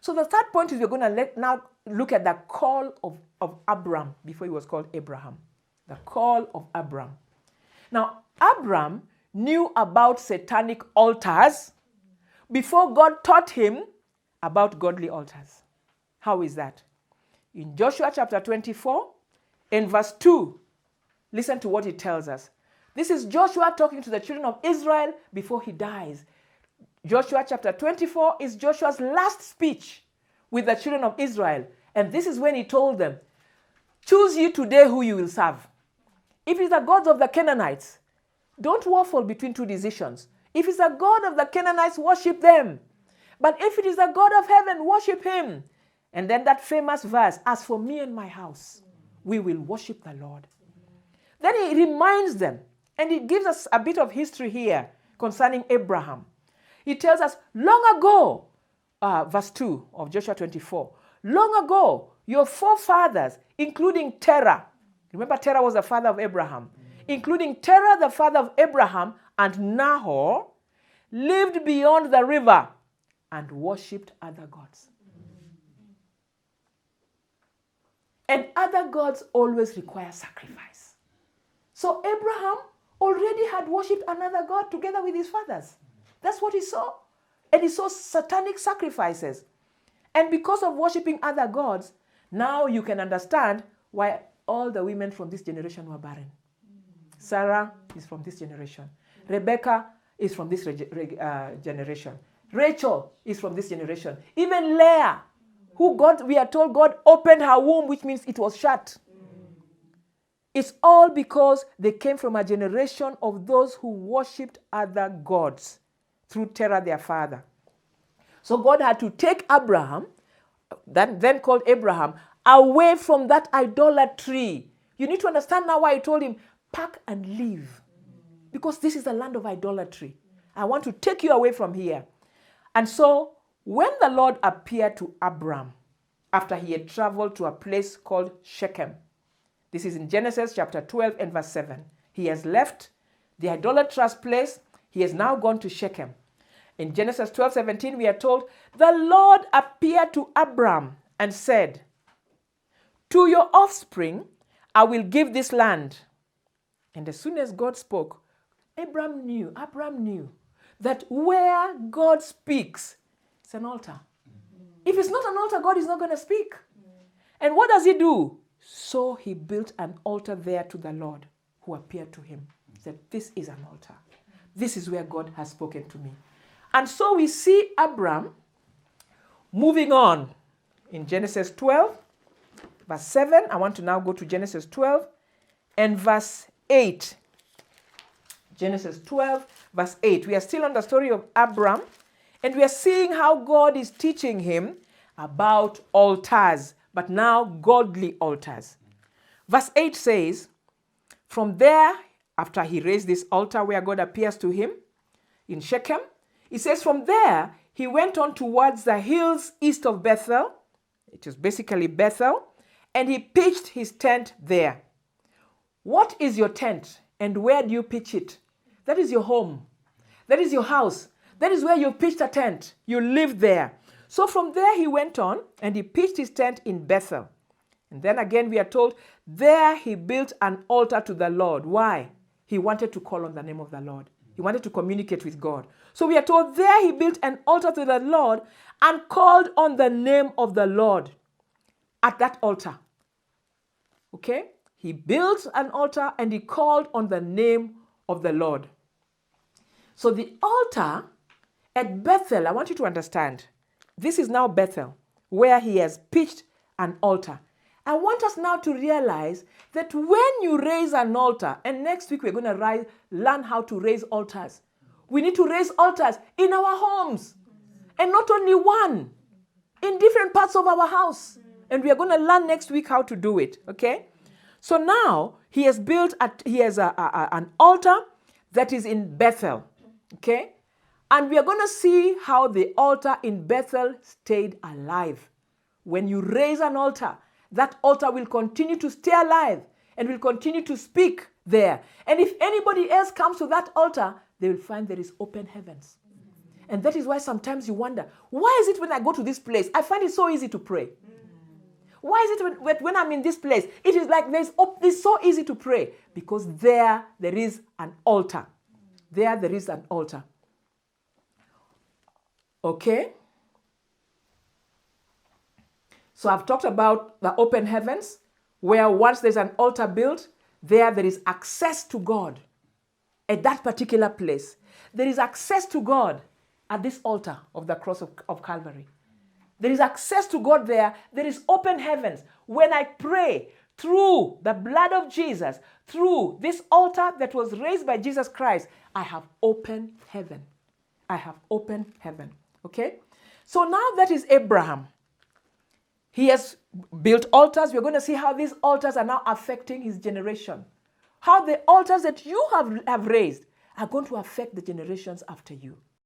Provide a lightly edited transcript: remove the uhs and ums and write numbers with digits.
So the third point is we're going to now look at the call of Abram before he was called Abraham. The call of Abram. Now, Abram knew about satanic altars before God taught him about godly altars. How is that? In Joshua chapter 24, in verse 2, listen to what it tells us. This is Joshua talking to the children of Israel before he dies. Joshua chapter 24 is Joshua's last speech with the children of Israel. And this is when he told them, choose you today who you will serve. If it's the gods of the Canaanites, don't waffle between two decisions. If it's the God of the Canaanites, worship them. But if it is the God of heaven, worship him. And then that famous verse, as for me and my house, we will worship the Lord. Then he reminds them, and he gives us a bit of history here concerning Abraham. He tells us, long ago, verse 2 of Joshua 24, long ago, your forefathers, including Terah, remember Terah was the father of Abraham, including Terah, the father of Abraham, and Nahor, lived beyond the river and worshipped other gods. And other gods always require sacrifice. So Abraham already had worshipped another god together with his fathers. That's what he saw. And he saw satanic sacrifices. And because of worshipping other gods, now you can understand why all the women from this generation were barren. Sarah is from this generation. Rebecca is from this generation. Rachel is from this generation. Even Leah, who God, we are told God opened her womb, which means it was shut. It's all because they came from a generation of those who worshipped other gods through Terah, their father. So God had to take Abraham, then called Abraham, away from that idolatry. You need to understand now why he told him, pack and leave. Because this is the land of idolatry. I want to take you away from here. And so when the Lord appeared to Abram, after he had traveled to a place called Shechem, this is in Genesis chapter 12 and verse 7. He has left the idolatrous place. He has now gone to Shechem. In Genesis 12:17, we are told, the Lord appeared to Abram and said, to your offspring, I will give this land. And as soon as God spoke, Abram knew that where God speaks, it's an altar. If it's not an altar, God is not going to speak. And what does he do? So he built an altar there to the Lord who appeared to him. He said, this is an altar. This is where God has spoken to me. And so we see Abram moving on in Genesis 12, verse 7. I want to now go to Genesis 12 and verse 8. Genesis 12, verse 8. We are still on the story of Abram, and we are seeing how God is teaching him about altars, but now godly altars. Verse 8 says, from there, after he raised this altar where God appears to him in Shechem, it says from there, he went on towards the hills east of Bethel. It is basically Bethel. And he pitched his tent there. What is your tent? And where do you pitch it? That is your home. That is your house. That is where you pitched a tent. You live there. So from there he went on and he pitched his tent in Bethel. And then again we are told, there he built an altar to the Lord. Why? He wanted to call on the name of the Lord. He wanted to communicate with God. So we are told there he built an altar to the Lord and called on the name of the Lord at that altar. Okay? He built an altar and he called on the name of the Lord. So the altar at Bethel, I want you to understand, this is now Bethel, where he has pitched an altar. I want us now to realize that when you raise an altar, and next week we're going to learn how to raise altars. We need to raise altars in our homes. And not only one, in different parts of our house. And we are going to learn next week how to do it, okay? So now he has built, an altar that is in Bethel, okay? And we are going to see how the altar in Bethel stayed alive. When you raise an altar, that altar will continue to stay alive and will continue to speak there. And if anybody else comes to that altar, they will find there is open heavens. And that is why sometimes you wonder, why is it when I go to this place, I find it so easy to pray? Why is it when I'm in this place, it is like it's so easy to pray? Because there is an altar. There is an altar. Okay? So I've talked about the open heavens, where once there's an altar built, there is access to God at that particular place. There is access to God at this altar of the cross of Calvary. There is access to God there. There is open heavens. When I pray through the blood of Jesus, through this altar that was raised by Jesus Christ, I have open heaven. I have open heaven. Okay? So now that is Abraham. He has built altars. We're going to see how these altars are now affecting his generation. How the altars that you have raised are going to affect the generations after you.